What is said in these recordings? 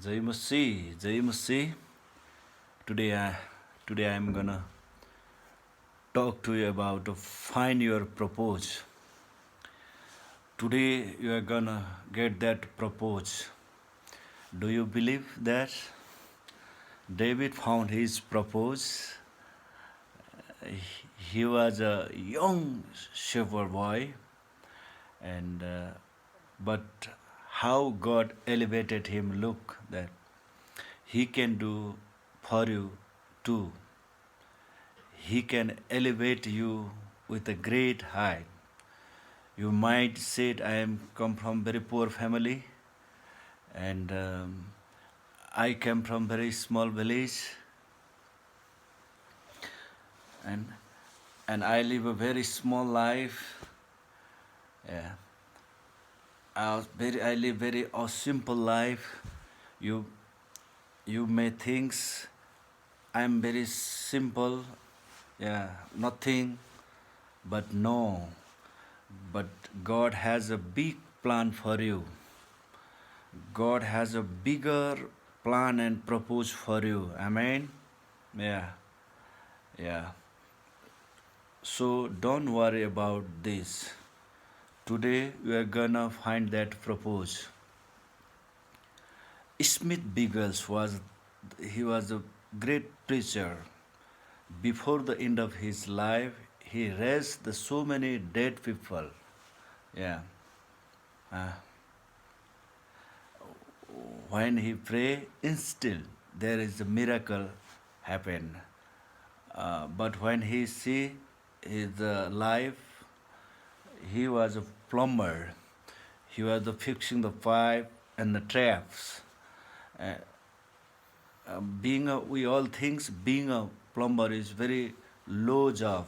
Jai Masi, Jai Masi. Today, I, today I'm gonna talk to you about find your propose. Today you are gonna get that propose. Do you believe that David found his propose? He was a young shepherd boy, and but how God elevated him. Look that He can do for you too. He can elevate you with a great height. You might say, I am come from very poor family, and I came from very small village, and I live a very small life. Yeah, I live very a simple life. You you may think I am very simple. Yeah, nothing, but no. But God has a big plan for you. God has a bigger plan and propose for you. Amen. Yeah, yeah. So don't worry about this. Today we are gonna find that propose. Smith Biggles was a great preacher. Before the end of his life, he raised so many dead people. Yeah. Uh, when he pray, instill there is a miracle happen. But when he see his life, he was a plumber. He was fixing the pipe and the traps. Uh, we all think being a plumber is very low job.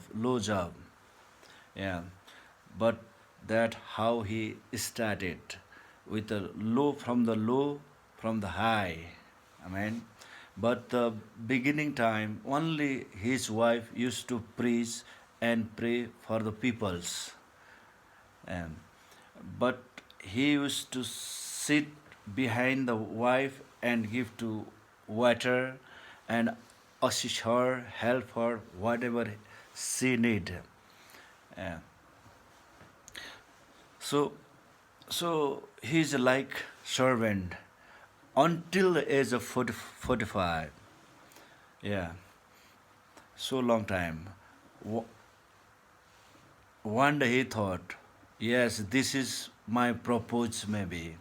Yeah, but that how he started with a low from the high. I mean, but the beginning time only his wife used to preach and pray for the peoples. And but he used to sit behind the wife and give to water and assist her, help her, whatever she need. Uh, so, so he's like servant until the age of 45. Yeah, so long time. One day he thought, yes, this is my purpose maybe.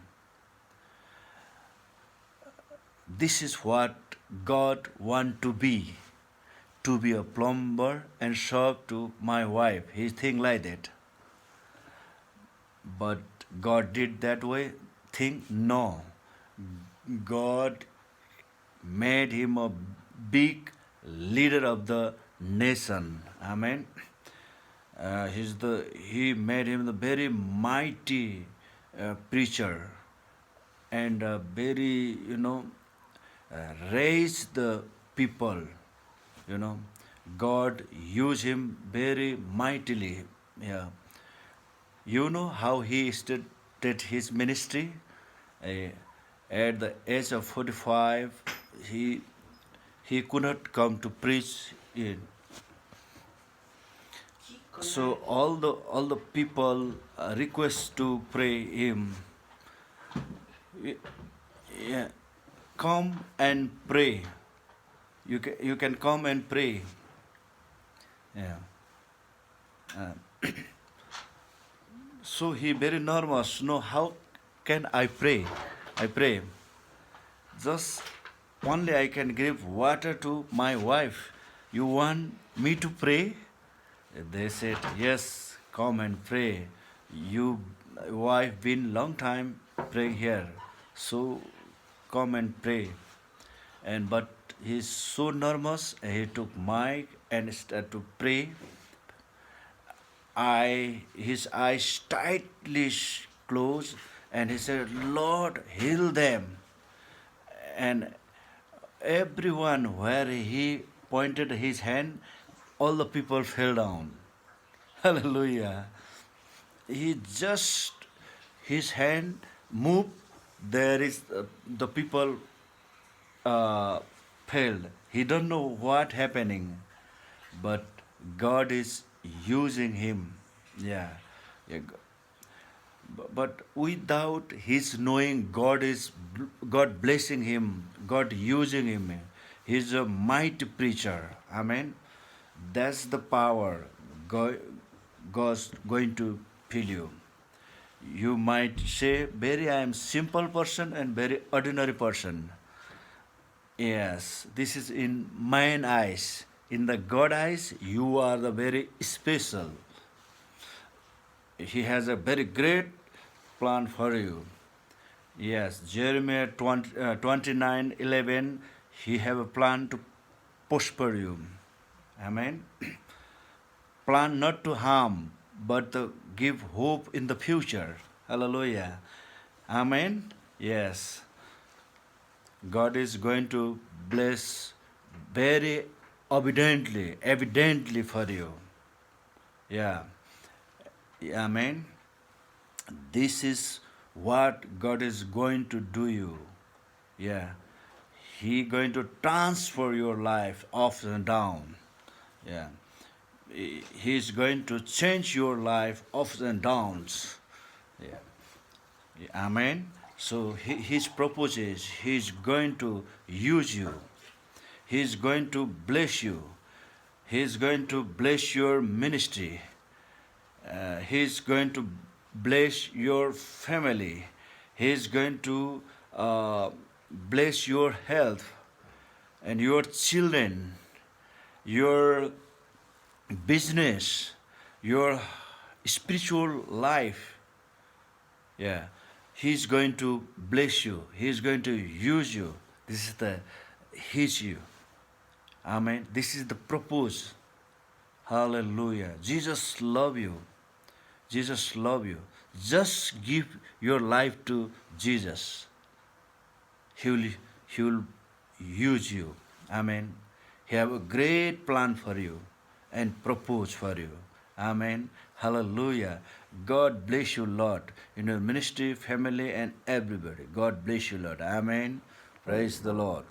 This is what God want to be a plumber and serve to my wife. He think like that. But God did that way? Think no. God made him a big leader of the nation. Amen. He made him the very mighty preacher and very raised the people. You know, God used him very mightily. Yeah. You know how he started his ministry? Uh, at the age of 45, he he could not come to preach in. So all the people request to pray him. Yeah, come and pray. You can come and pray. Yeah. Uh, so he very nervous. No, how can I pray? I pray. Just only I can give water to my wife. You want me to pray? They said, yes, come and pray. You wife been long time praying here. So come and pray. And but he's so nervous, he took mic and started to pray. His eyes tightly closed, and he said, Lord, heal them. And everyone where he pointed his hand, all the people fell down. Hallelujah. He just, his hand moved, there is the people failed. He don't know what happening, but God is using him. Yeah, yeah. But without his knowing, God blessing him, God using him. He's a mighty preacher. Amen. That's the power God, God's going to fill you. You might say, very I am simple person and very ordinary person. Yes, this is in mine eyes. In the God eyes, you are the very special. He has a very great plan for you. Yes, Jeremiah 29:11, he have a plan to prosper you. Amen. Plan not to harm, but to give hope in the future. Hallelujah. Amen. Yes. God is going to bless very evidently for you. Yeah. Amen. This is what God is going to do you. Yeah. He going to transfer your life up and down. Yeah. He is going to change your life ups and downs. Yeah. Amen. So his purpose is he's going to use you. He's going to bless you. He's going to bless your ministry. He's going to bless your family. He's going to bless your health and your children, your business, your spiritual life. Yeah. He's going to bless you. He's going to use you. This is the His you. Amen. This is the purpose. Hallelujah. Jesus love you. Jesus love you. Just give your life to Jesus. He will use you. Amen. He have a great plan for you and propose for you. Amen. Hallelujah. God bless you, Lord, in your ministry, family, and everybody. God bless you, Lord. Amen. Praise the Lord.